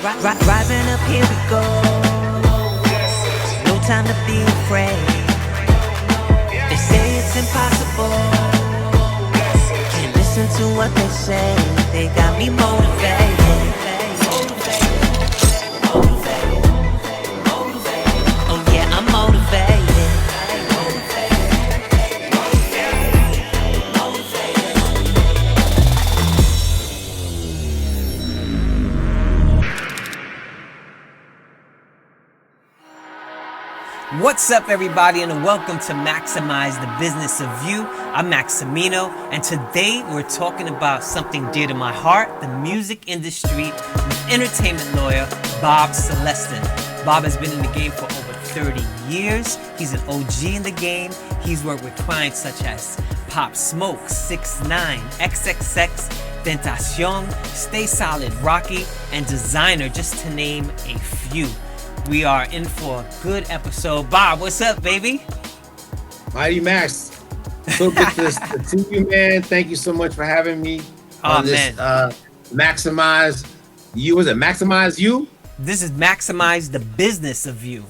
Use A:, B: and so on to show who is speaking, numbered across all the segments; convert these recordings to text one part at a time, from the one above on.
A: Rising up, here we go. No time to be afraid. They say it's impossible. Can't listen to what they say. They got me motivated. Oh yeah, I'm motivated.
B: What's up, everybody, and welcome to Maximize the Business of You. I'm Maximino, and today we're talking about something dear to my heart, the music industry, with entertainment lawyer Bob Celestin. Bob has been in the game for over 30 years. He's an OG in the game. He's worked with clients such as Pop Smoke, 6ix9ine, XXXTENTACION, Stay Solid, Rocky, and Designer, just to name a few. We are in for a good episode. Bob, what's up, baby?
C: Mighty Max. So good to see you, man. Thank you so much for having me on this Maximize You. Was it Maximize You?
B: This is Maximize the Business of You.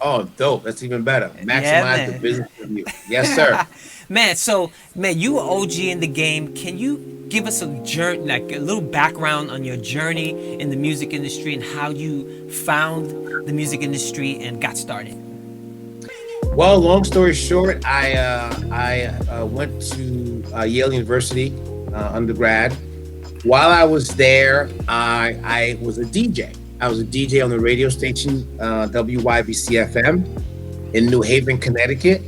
C: Oh, dope. That's even better. Maximize the Business of You. Yes, sir.
B: Man, you were OG in the game. Can you give us a little background on your journey in the music industry and how you found the music industry and got started?
C: Well, long story short, I went to Yale University undergrad. While I was there, I was a DJ. I was a DJ on the radio station WYBC-FM in New Haven, Connecticut.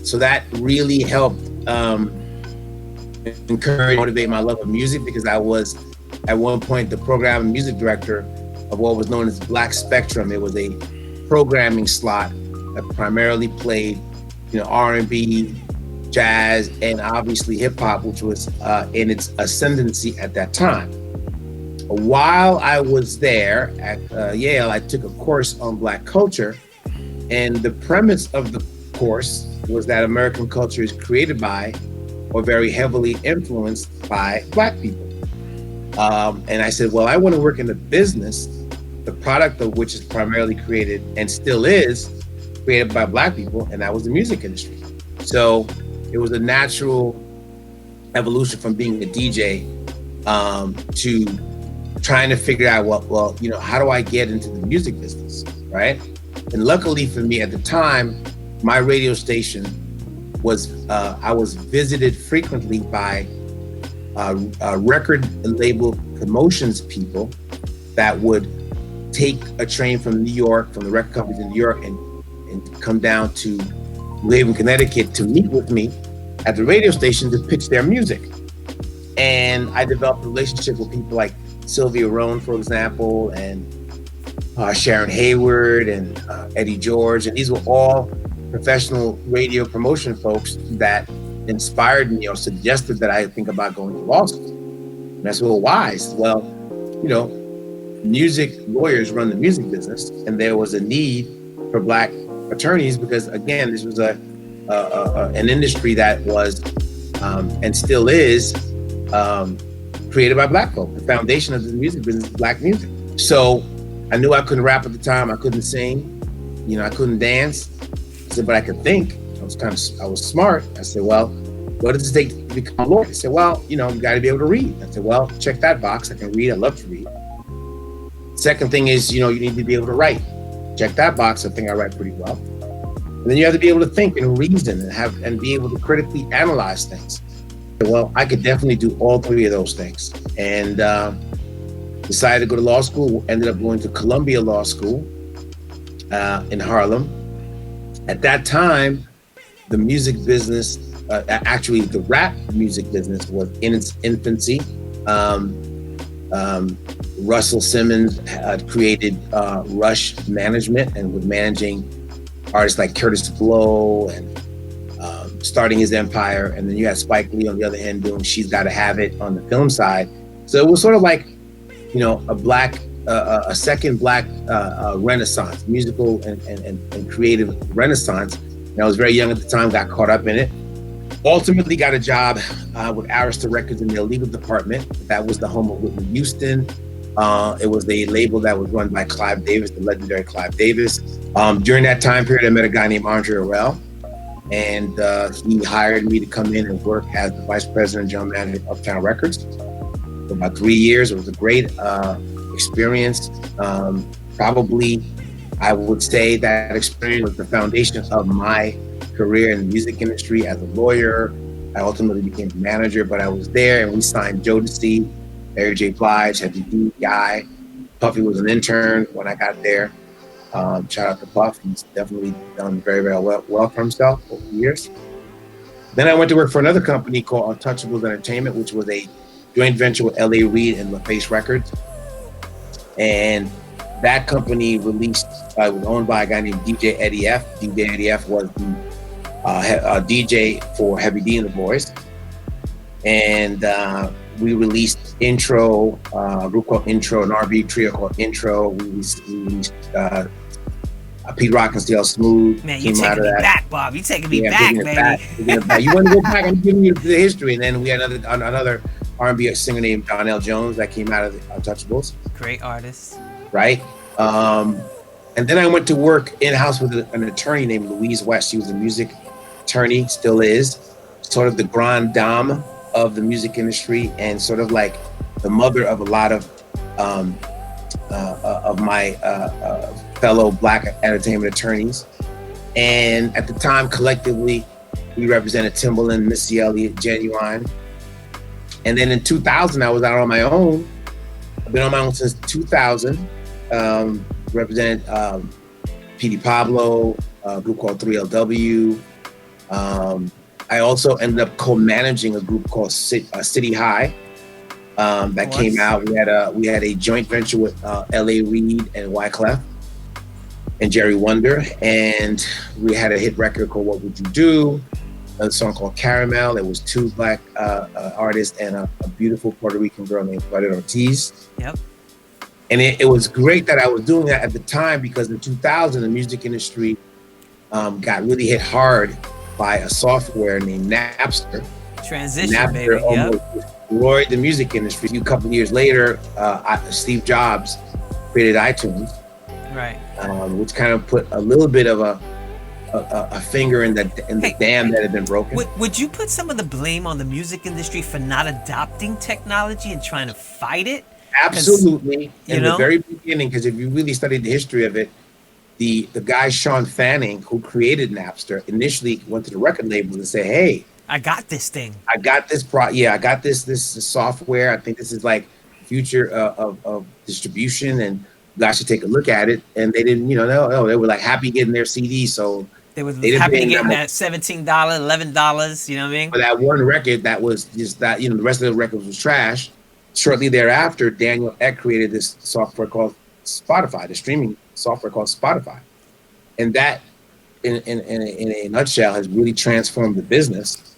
C: So that really helped encourage, motivate my love of music, because I was at one point the program and music director of what was known as Black Spectrum. It was a programming slot that primarily played, R&B, jazz, and obviously hip hop, which was in its ascendancy at that time. While I was there at Yale, I took a course on Black culture, and the premise of the course was that American culture is created by or very heavily influenced by Black people. And I said, well, I want to work in a business, the product of which is primarily created and still is created by Black people, and that was the music industry. So it was a natural evolution from being a DJ to trying to figure out, well, how do I get into the music business, right? And luckily for me at the time, my radio station was, I was visited frequently by record and label promotions people that would take a train from New York, from the record companies in New York, and come down to New Haven, Connecticut to meet with me at the radio station to pitch their music. And I developed a relationship with people like Sylvia Rohn, for example, and Sharon Hayward and Eddie George. And these were all professional radio promotion folks that inspired me or suggested that I think about going to law school. And I said, well, why? I said, well, music lawyers run the music business, and there was a need for Black attorneys because, again, this was an industry that was and still is created by Black folk. The foundation of the music business is Black music. So I knew I couldn't rap at the time. I couldn't sing. I couldn't dance. I said, but I could think. I was smart. I said, well, what does it take to become a lawyer? I said, well, you got to be able to read. I said, well, check that box. I can read. I love to read. Second thing is, you need to be able to write. Check that box. I think I write pretty well. And then you have to be able to think and reason and be able to critically analyze things. Well, I could definitely do all three of those things. And decided to go to law school. Ended up going to Columbia Law School in Harlem. At that time, the music business, actually the rap music business, was in its infancy. Russell Simmons had created Rush Management and was managing artists like Curtis Blow and starting his empire. And then you had Spike Lee on the other hand doing She's Gotta Have It on the film side. So it was sort of like, a second Black renaissance, musical and creative renaissance. And I was very young at the time, got caught up in it. Ultimately got a job with Arista Records in their legal department. That was the home of Whitney Houston, It was a label that was run by Clive Davis, the legendary Clive Davis. During that time period, I met a guy named Andre Orell, and he hired me to come in and work as the vice president and general manager of Uptown Records for about 3 years. It was a great experience. Probably, I would say that experience was the foundation of my career in the music industry as a lawyer. I ultimately became a manager, but I was there and we signed Jodeci, Mary J. Blige, Heavy D, Guy. Puffy was an intern when I got there. Shout out to Puff. He's definitely done very, very well for himself over the years. Then I went to work for another company called Untouchables Entertainment, which was a joint venture with L.A. Reid and LaFace Records. And that company released, was owned by a guy named DJ Eddie F. DJ Eddie F was the DJ for Heavy D and the Boys. And we released Intro, a group called Intro, an R&B trio called Intro. We released Pete Rock and CL Smooth.
B: Man, you taking me back, Bob. You taking me back, baby.
C: Back. You want to go back? I'm giving you the history. And then we had another R&B singer named Donnell Jones that came out of the Untouchables.
B: Great artist.
C: Right? And then I went to work in-house with an attorney named Louise West. She was a music attorney, still is, sort of the grande dame of the music industry and sort of like the mother of a lot of my fellow Black entertainment attorneys. And at the time, collectively, we represented Timbaland, Missy Elliott, Genuine. And then in 2000, I was out on my own. I've been on my own since 2000. Represented P.D. Pablo, a group called 3LW. I also ended up co-managing a group called City High that came out. We had a joint venture with L.A. Reid and Wyclef and Jerry Wonder, and we had a hit record called What Would You Do? A song called Caramel. It was two Black artists and a beautiful Puerto Rican girl named Claudette Ortiz.
B: Yep.
C: And it was great that I was doing that at the time because in 2000, the music industry got really hit hard by a software named Napster.
B: Transition,
C: Napster
B: baby.
C: almost destroyed the music industry. A couple of years later, Steve Jobs created iTunes,
B: right?
C: Which kind of put a little bit of a finger in the dam that had been broken.
B: Would you put some of the blame on the music industry for not adopting technology and trying to fight it?
C: Absolutely. In the very beginning, because if you really studied the history of it, the guy Sean Fanning, who created Napster, initially went to the record label and said, "Hey,
B: I got this thing.
C: I got this I got this software. I think this is like the future of distribution, and you guys should take a look at it." And they didn't, no, they were like happy getting their CD, so
B: they were happy getting that $17, $11. You know what I mean?
C: For that one record, that was just that. The rest of the records was trash. Shortly thereafter, Daniel Ek created this software called Spotify, the streaming software called Spotify. And that, in a nutshell, has really transformed the business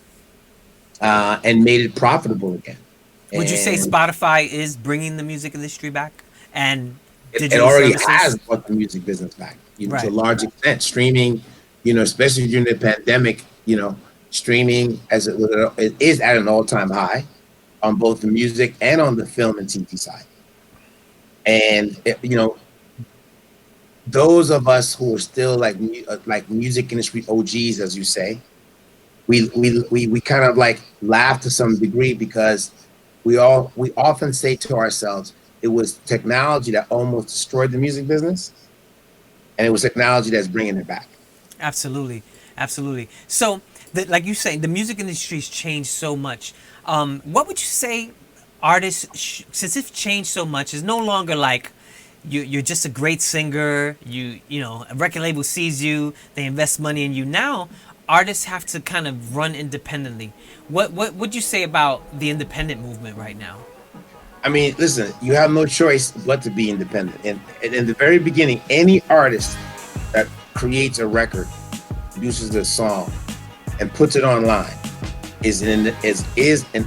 C: and made it profitable again.
B: Would you say Spotify is bringing the music industry back? And
C: it already has brought the music business back, to a large extent. Streaming, especially during the pandemic, streaming it is at an all-time high on both the music and on the film and TV side. And those of us who are still like music industry OGs, as you say, we kind of like laugh to some degree because we often say to ourselves, it was technology that almost destroyed the music business, and it was technology that's bringing it back.
B: Absolutely. So, like you say, the music industry's changed so much. What would you say artists, since it's changed so much, is no longer like you're just a great singer, a record label sees you, they invest money in you. Now, artists have to kind of run independently. What would you say about the independent movement right now?
C: I mean, listen, you have no choice but to be independent. And in the very beginning, any artist that creates a record, produces a song, and puts it online is an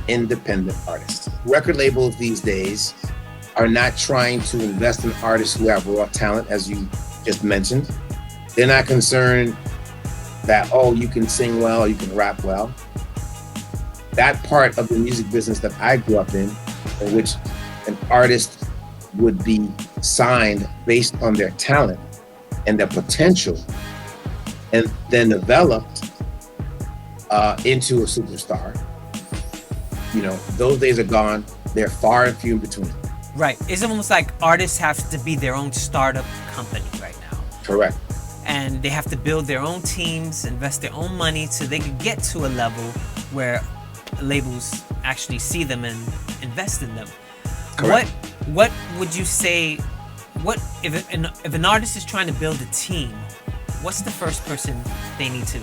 C: independent artist. Record labels these days are not trying to invest in artists who have raw talent, as you just mentioned. They're not concerned that, you can sing well, you can rap well. That part of the music business that I grew up in which an artist would be signed based on their talent and their potential, and then developed into a superstar. Those days are gone. They're far and few in between.
B: Right. It's almost like artists have to be their own startup company right now.
C: Correct.
B: And they have to build their own teams, invest their own money so they can get to a level where labels actually see them and invest in them.
C: Correct.
B: What would you say, if an artist is trying to build a team, what's the first person they need to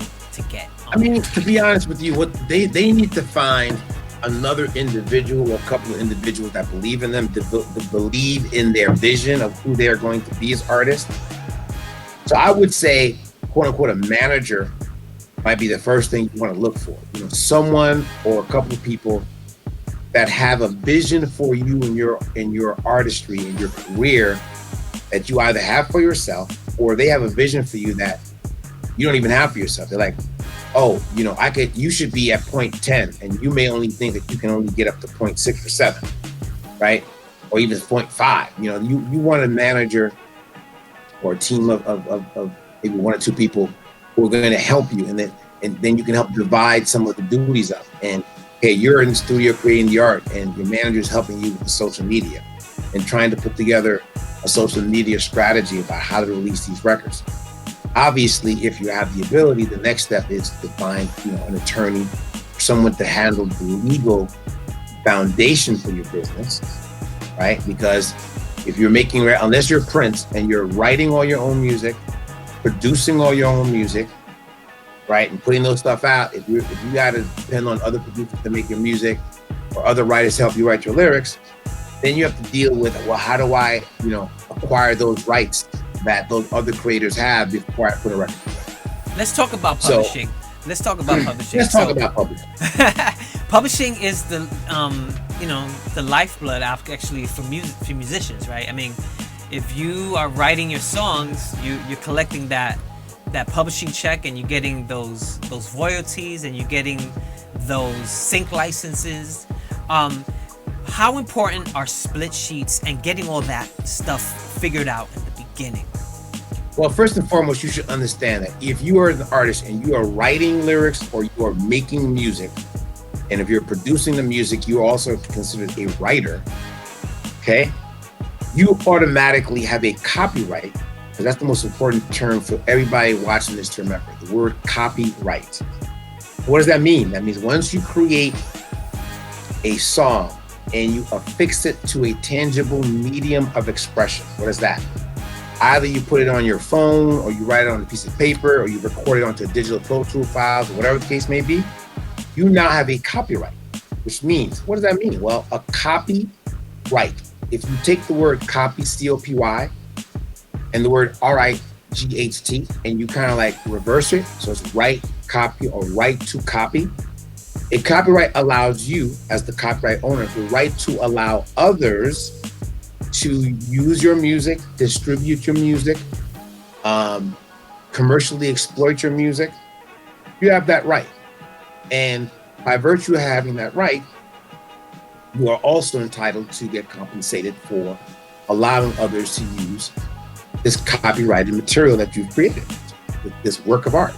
B: get?
C: I mean, to be honest with you, what they need to find another individual or a couple of individuals that believe in them, to believe in their vision of who they're going to be as artists. So I would say, quote unquote, a manager might be the first thing you want to look for. Someone or a couple of people that have a vision for you in your artistry, in your career, that you either have for yourself or they have a vision for you that you don't even have for yourself. They're like, oh, you should be at point 10, and you may only think that you can only get up to point 6 or 7, right? Or even point 5. You want a manager or a team of maybe 1 or 2 people who are going to help you, and then you can help divide some of the duties up. And hey, you're in the studio creating the art, and your manager is helping you with the social media and trying to put together a social media strategy about how to release these records. Obviously, if you have the ability, the next step is to find, an attorney, someone to handle the legal foundation for your business, right? Because if you're unless you're Prince and you're writing all your own music, producing all your own music, right, and putting those stuff out, if you got to depend on other producers to make your music or other writers to help you write your lyrics, then you have to deal with, well, how do I, acquire those rights that those other creators have before I put a record together?
B: Let's talk about publishing. Let's talk about publishing. Publishing is the the lifeblood actually for musicians, right? I mean, if you are writing your songs, you're collecting that publishing check, and you're getting those royalties, and you're getting those sync licenses. How important are split sheets and getting all that stuff figured out in the beginning?
C: Well, first and foremost, you should understand that if you are an artist and you are writing lyrics or you are making music, and if you're producing the music, you are also considered a writer, okay? You automatically have a copyright, because that's the most important term for everybody watching this to remember, the word copyright. What does that mean? That means once you create a song and you affix it to a tangible medium of expression, what is that? Either you put it on your phone, or you write it on a piece of paper, or you record it onto a digital Pro Tool files, or whatever the case may be, you now have a copyright, which means, what does that mean? Well, a copyright, if you take the word copy, C-O-P-Y, and the word R-I-G-H-T, and you kind of like reverse it, so it's write, copy, or write to copy. A copyright allows you, as the copyright owner, the right to allow others to use your music, distribute your music, commercially exploit your music. You have that right. And by virtue of having that right, you are also entitled to get compensated for allowing others to use this copyrighted material that you've created, this work of art.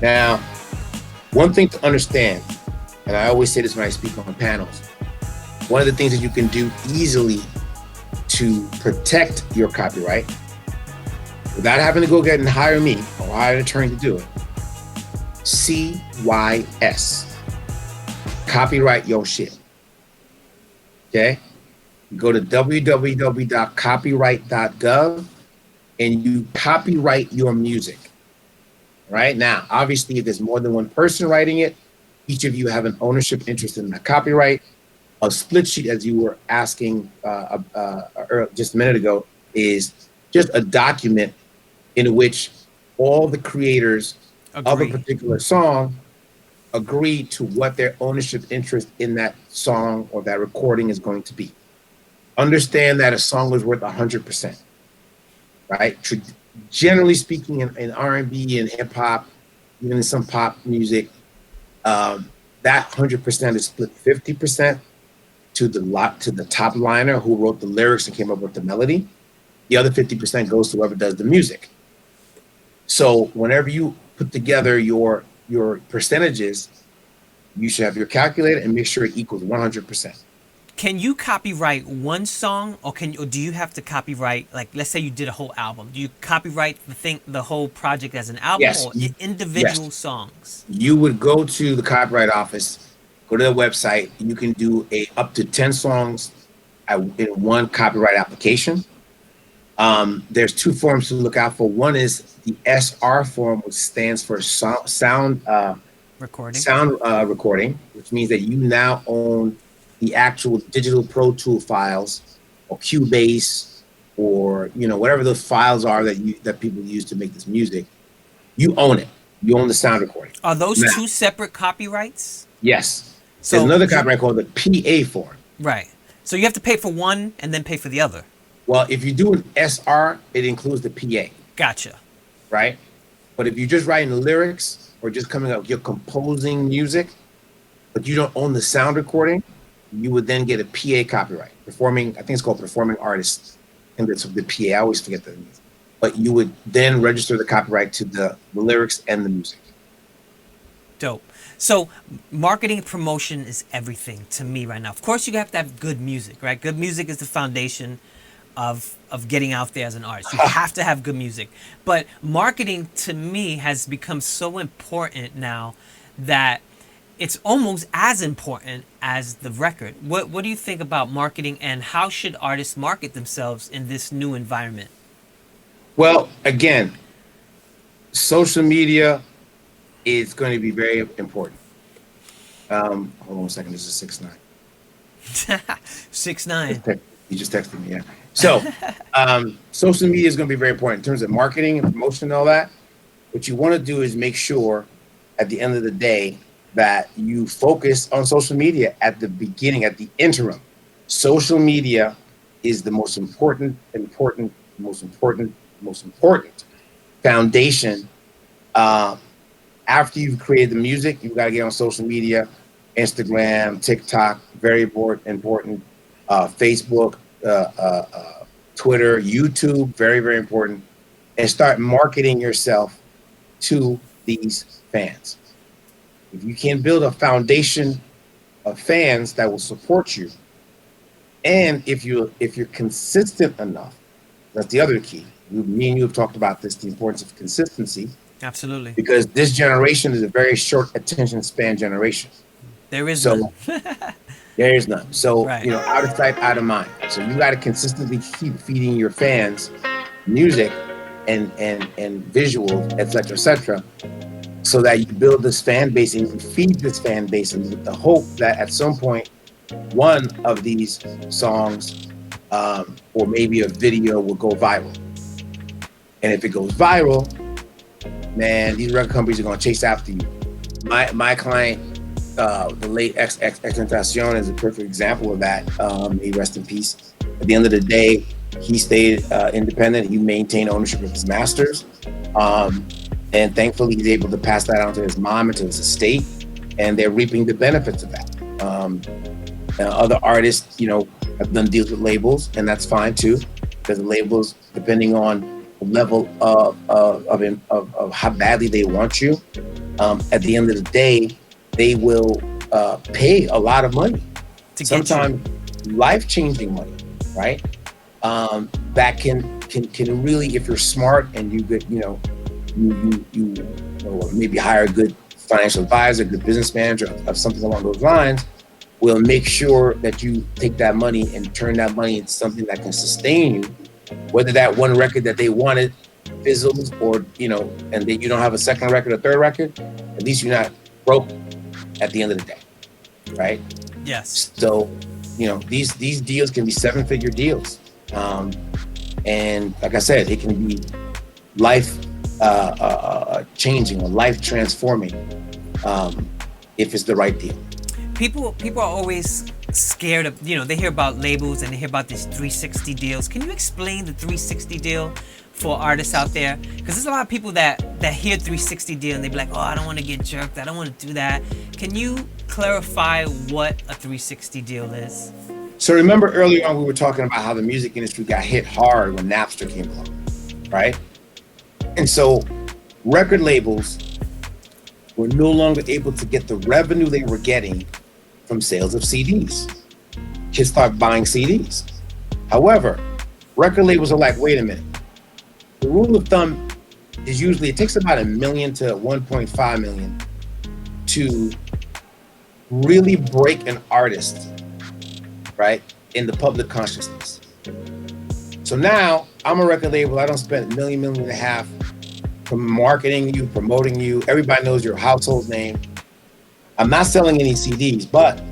C: Now, one thing to understand, and I always say this when I speak on panels, one of the things that you can do easily to protect your copyright without having to go get and hire me or hire an attorney to do it, CYS, copyright your shit. Okay? Go to www.copyright.gov and you copyright your music. Right? Now, obviously, if there's more than one person writing it, each of you have an ownership interest in that copyright. A split sheet, as you were asking just a minute ago, is just a document in which all the creators of a particular song agree to what their ownership interest in that song or that recording is going to be. Understand that a song was worth 100%, right? Generally speaking, in R&B and hip hop, even in some pop music, that 100% is split 50% to the top liner who wrote the lyrics and came up with the melody. The other 50% goes to whoever does the music. So whenever you put together your percentages, you should have your calculator and make sure it equals 100%.
B: Can you copyright one song, or do you have to copyright, like, let's say you did a whole album? Do you copyright the whole project as an album,
C: Yes.
B: or individual
C: Yes.
B: songs?
C: You would go to the copyright office, go to the website, and you can do up to 10 songs in one copyright application. There's two forms to look out for. One is the SR form, which stands for sound recording, which means that you now own the actual digital Pro Tool files, or Cubase, or whatever those files are that people use to make this music. You own it. You own the sound recording.
B: Are those two separate copyrights?
C: Yes.
B: So
C: there's another copyright called the PA form.
B: Right. So you have to pay for one and then pay for the other.
C: Well, if you do an SR, it includes the PA.
B: Gotcha.
C: Right? But if you're just writing the lyrics or just coming up, you're composing music, but you don't own the sound recording, you would then get a PA copyright. I think it's called performing artist. And that's the PA. I always forget that. But you would then register the copyright to the lyrics and the music.
B: Dope. So marketing and promotion is everything to me right now. Of course, you have to have good music, right? Good music is the foundation of getting out there as an artist. You have to have good music. But marketing to me has become so important now that it's almost as important as the record. What do you think about marketing, and how should artists market themselves in this new environment?
C: Well, again, social media is going to be very important. Hold on a second. This is 6ix9ine.
B: 6ix9ine.
C: You just texted me, yeah. So, social media is going to be very important in terms of marketing and promotion and all that. What you want to do is make sure at the end of the day that you focus on social media at the beginning, at the interim. Social media is the most important foundation. After you've created the music, you've got to get on social media, Instagram, TikTok, very important, Facebook, Twitter, YouTube, very, very important, and start marketing yourself to these fans. If you can build a foundation of fans that will support you, and if you're consistent enough, that's the other key. Me and you have talked about this, the importance of consistency.
B: Absolutely.
C: Because this generation is a very short attention span generation.
B: There is none.
C: There is none. So,
B: right.
C: Out of sight, out of mind. So you got to consistently keep feeding your fans music and visuals, et cetera, so that you build this fan base and you feed this fan base, and with the hope that at some point, one of these songs or maybe a video will go viral. And if it goes viral, man, these record companies are going to chase after you. My client, the late XXXTENTACION, is a perfect example of that. May he rest in peace. At the end of the day, he stayed independent. He maintained ownership of his masters. And thankfully, he's able to pass that on to his mom and to his estate. And they're reaping the benefits of that. Other artists, have done deals with labels, and that's fine too, because the labels, depending on the level of how badly they want you, at the end of the day, they will pay a lot of money, sometimes life-changing money, right? That can really, if you're smart and you get, you maybe hire a good financial advisor, good business manager of something along those lines, will make sure that you take that money and turn that money into something that can sustain you, whether that one record that they wanted fizzles, or and then you don't have a second record or third record, at least you're not broke at the end of the day, right?
B: Yes.
C: So these deals can be 7-figure deals, and like I said, it can be life changing or life transforming if it's the right deal.
B: People are always scared of, they hear about labels and they hear about these 360 deals. Can you explain the 360 deal for artists out there? Because there's a lot of people that hear 360 deal and they be like, oh, I don't want to get jerked. I don't want to do that. Can you clarify what a 360 deal is?
C: So remember earlier on we were talking about how the music industry got hit hard when Napster came along, right? And so record labels were no longer able to get the revenue they were getting from sales of CDs. Kids start buying CDs. However, record labels are like, wait a minute. The rule of thumb is usually it takes about $1 million to 1.5 million to really break an artist, right, in the public consciousness. So now I'm a record label. I don't spend $1 million, $1.5 million from marketing you, promoting you. Everybody knows your household name. I'm not selling any CDs, but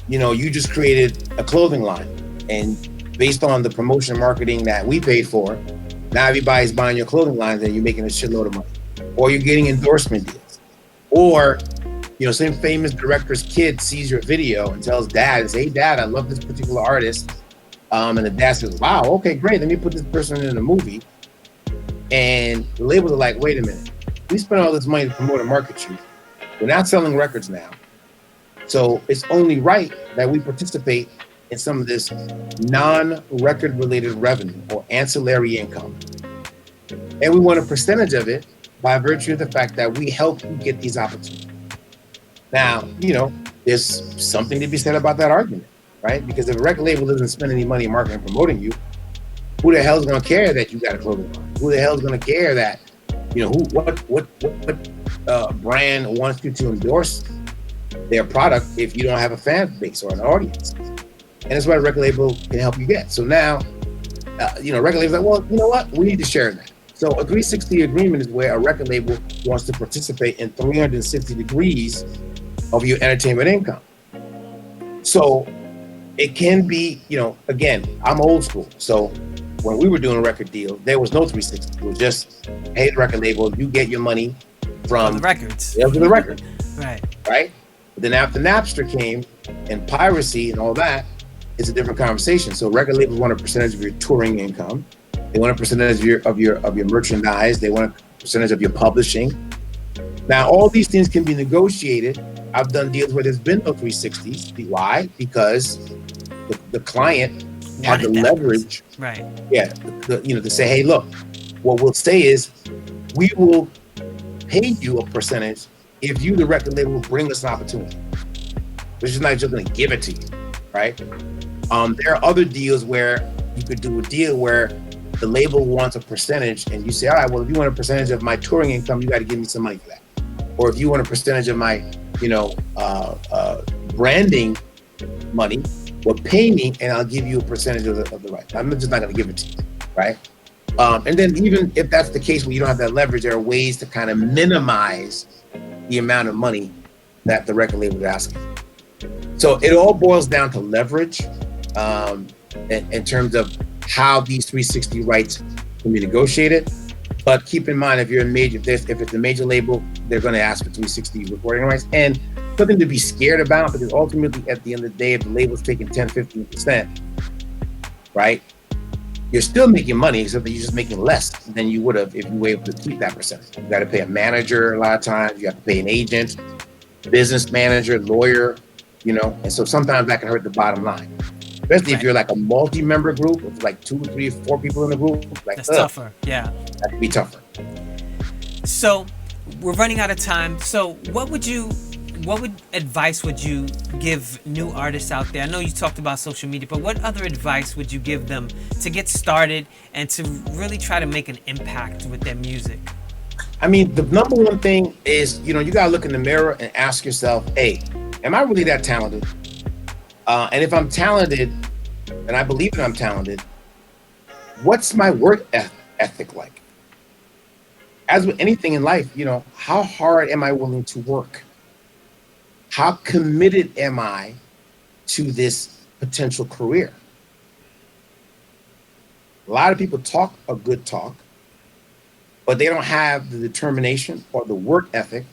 C: you just created a clothing line, and based on the promotion and marketing that we paid for, now everybody's buying your clothing lines and you're making a shitload of money, or you're getting endorsement deals, or some famous director's kid sees your video and tells dad, "Hey dad, I love this particular artist," and the dad says, "Wow, okay, great. Let me put this person in a movie." And the labels are like, "Wait a minute, we spent all this money to promote and market you. We're not selling records now, so it's only right that we participate in some of this non-record related revenue or ancillary income, and we want a percentage of it by virtue of the fact that we help you get these opportunities." Now, there's something to be said about that argument, right? Because if a record label doesn't spend any money marketing and promoting you, who the hell's going to care that you got a clothing line? Who the hell's going to care that, what brand wants you to endorse their product if you don't have a fan base or an audience? And that's what a record label can help you get. So now, record label's like, well, you know what? We need to share that. So a 360 agreement is where a record label wants to participate in 360 degrees of your entertainment income. So it can be, again, I'm old school. So when we were doing a record deal, there was no 360. It was just, hey, the record label, you get your money from
B: the records.
C: Sales of the record.
B: Right.
C: But then after Napster came and piracy and all that, it's a different conversation. So record labels want a percentage of your touring income. They want a percentage of your merchandise. They want a percentage of your publishing. Now, all these things can be negotiated. I've done deals where there's been no 360s. Why? Because the client had the leverage,
B: right?
C: Yeah, to say, hey, look, what we'll say is, we will pay you a percentage if you, the record label, bring us an opportunity. We're just not just going to give it to you, right? There are other deals where you could do a deal where the label wants a percentage, and you say, all right, well, if you want a percentage of my touring income, you got to give me some money for that. Or if you want a percentage of my, branding money, well, pay me, and I'll give you a percentage of the right. I'm just not going to give it to you, right? And then even if that's the case where you don't have that leverage, there are ways to kind of minimize the amount of money that the record label is asking. So it all boils down to leverage in terms of how these 360 rights can be negotiated. But keep in mind, if it's a major label, they're going to ask for 360 recording rights, and something to be scared about, because ultimately at the end of the day, if the label's taking 10, 15%, right, you're still making money, except that you're just making less than you would have if you were able to keep that percentage. You got to pay a manager a lot of times, you have to pay an agent, business manager, lawyer, and so sometimes that can hurt the bottom line. Especially if you're like a multi-member group with like 2, 3, 4 people in the group. Like,
B: that's tougher, yeah.
C: That could be tougher.
B: So we're running out of time. So what advice would you give new artists out there? I know you talked about social media, but what other advice would you give them to get started and to really try to make an impact with their music?
C: I mean, the number one thing is, you got to look in the mirror and ask yourself, hey, am I really that talented? And if I'm talented, and I believe that I'm talented, what's my work ethic like? As with anything in life, how hard am I willing to work? How committed am I to this potential career? A lot of people talk a good talk, but they don't have the determination or the work ethic.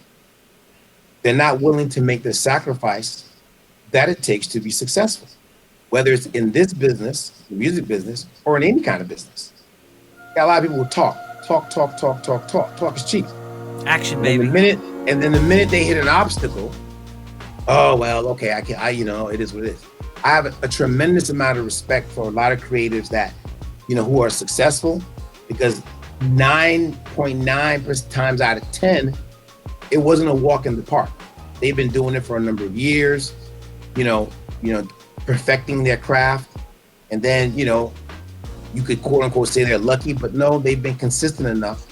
C: They're not willing to make the sacrifice that it takes to be successful, whether it's in this business, the music business, or in any kind of business. Got a lot of people who talk is cheap.
B: Action, baby.
C: And then the minute they hit an obstacle, Oh well, okay, it is what it is. I have a tremendous amount of respect for a lot of creatives that, who are successful, because 9.9 times out of 10, it wasn't a walk in the park. They've been doing it for a number of years, you know, perfecting their craft, and then you could quote unquote say they're lucky, but no, they've been consistent enough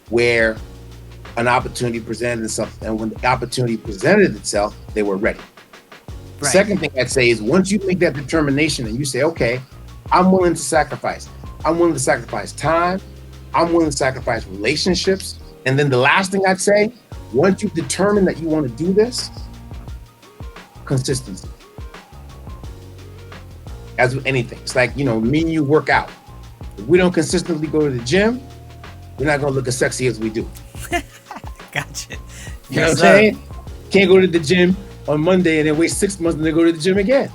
C: where an opportunity presented itself, and when the opportunity presented itself, they were ready. The
B: Right.
C: second thing I'd say is, once you make that determination and you say, okay, I'm willing to sacrifice. I'm willing to sacrifice time. I'm willing to sacrifice relationships. And then the last thing I'd say, once you've determined that you want to do this, consistency. As with anything, it's like, me and you work out. If we don't consistently go to the gym, we're not going to look as sexy as we do.
B: Gotcha.
C: You know what I'm saying? Can't go to the gym on Monday and then wait 6 months and then go to the gym again.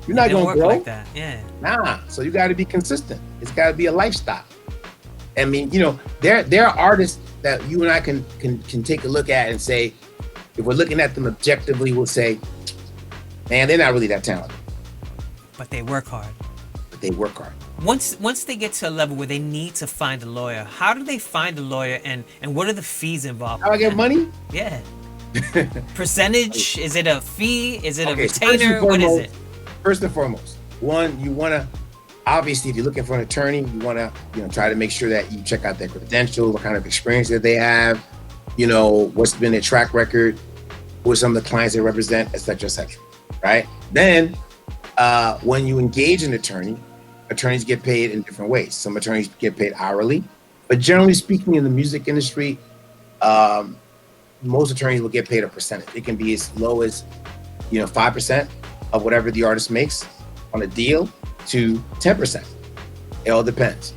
C: You're not going to grow
B: like that. Yeah.
C: Nah. So you got to be consistent. It's got to be a lifestyle. I mean, there are artists that you and I can take a look at and say, if we're looking at them objectively, we'll say, man, they're not really that talented,
B: But they work hard.
C: but they work hard.
B: Once they get to a level where they need to find a lawyer, how do they find a lawyer, and what are the fees involved?
C: How I get money?
B: Yeah. Percentage? Is it a fee? Is it a
C: Okay, first
B: retainer?
C: and
B: What is
C: foremost-
B: it?
C: First and foremost, one, you want to, obviously, if you're looking for an attorney, you want to, try to make sure that you check out their credentials, what kind of experience that they have, what's been their track record, who are some of the clients they represent, et cetera, right? Then, when you engage an attorney, attorneys get paid in different ways. Some attorneys get paid hourly, but generally speaking, in the music industry, most attorneys will get paid a percentage. It can be as low as 5% of whatever the artist makes on a deal to 10%. It all depends.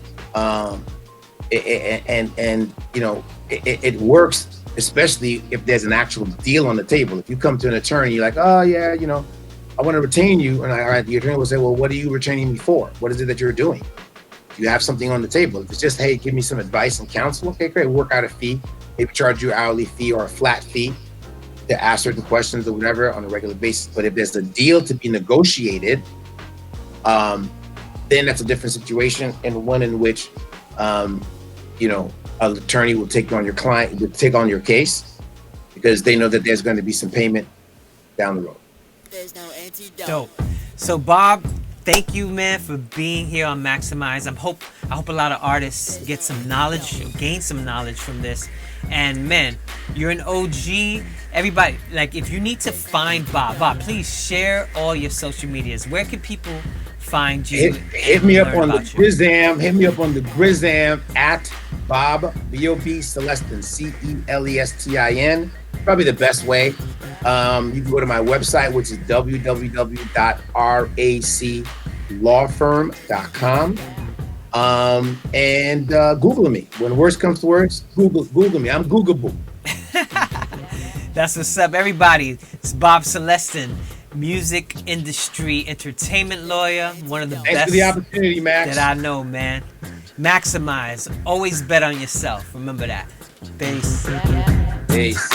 C: It works, especially if there's an actual deal on the table. If you come to an attorney, you're like, oh yeah, I want to retain you, and the attorney will say, well, what are you retaining me for? What is it that you're doing? You have something on the table. If it's just, hey, give me some advice and counsel, okay, great, work out a fee, maybe charge you an hourly fee or a flat fee to ask certain questions or whatever on a regular basis. But if there's a deal to be negotiated, then that's a different situation, and one in which, an attorney will take on your case, because they know that there's going to be some payment down the road.
D: There's no antidote.
B: Dope. So Bob, thank you, man, for being here on Maximize. I hope a lot of artists get some knowledge, gain some knowledge from this. And man, you're an OG. Everybody, like, if you need to find Bob, please share all your social medias. Where can people find you?
C: Hit me up on the
B: about you?
C: Grizzam. Hit me up on the Grizzam at Bob Celestin, Celestin. Probably the best way. You can go to my website, which is www.raclawfirm.com. And Google me. When worse comes to worse, Google me. I'm Googleable.
B: That's what's up, everybody. It's Bob Celestin, music industry entertainment lawyer, one of the
C: Thanks
B: best
C: for the opportunity, Max.
B: that I know, man. Maximize. Always bet on yourself. Remember that. Peace.
C: Peace.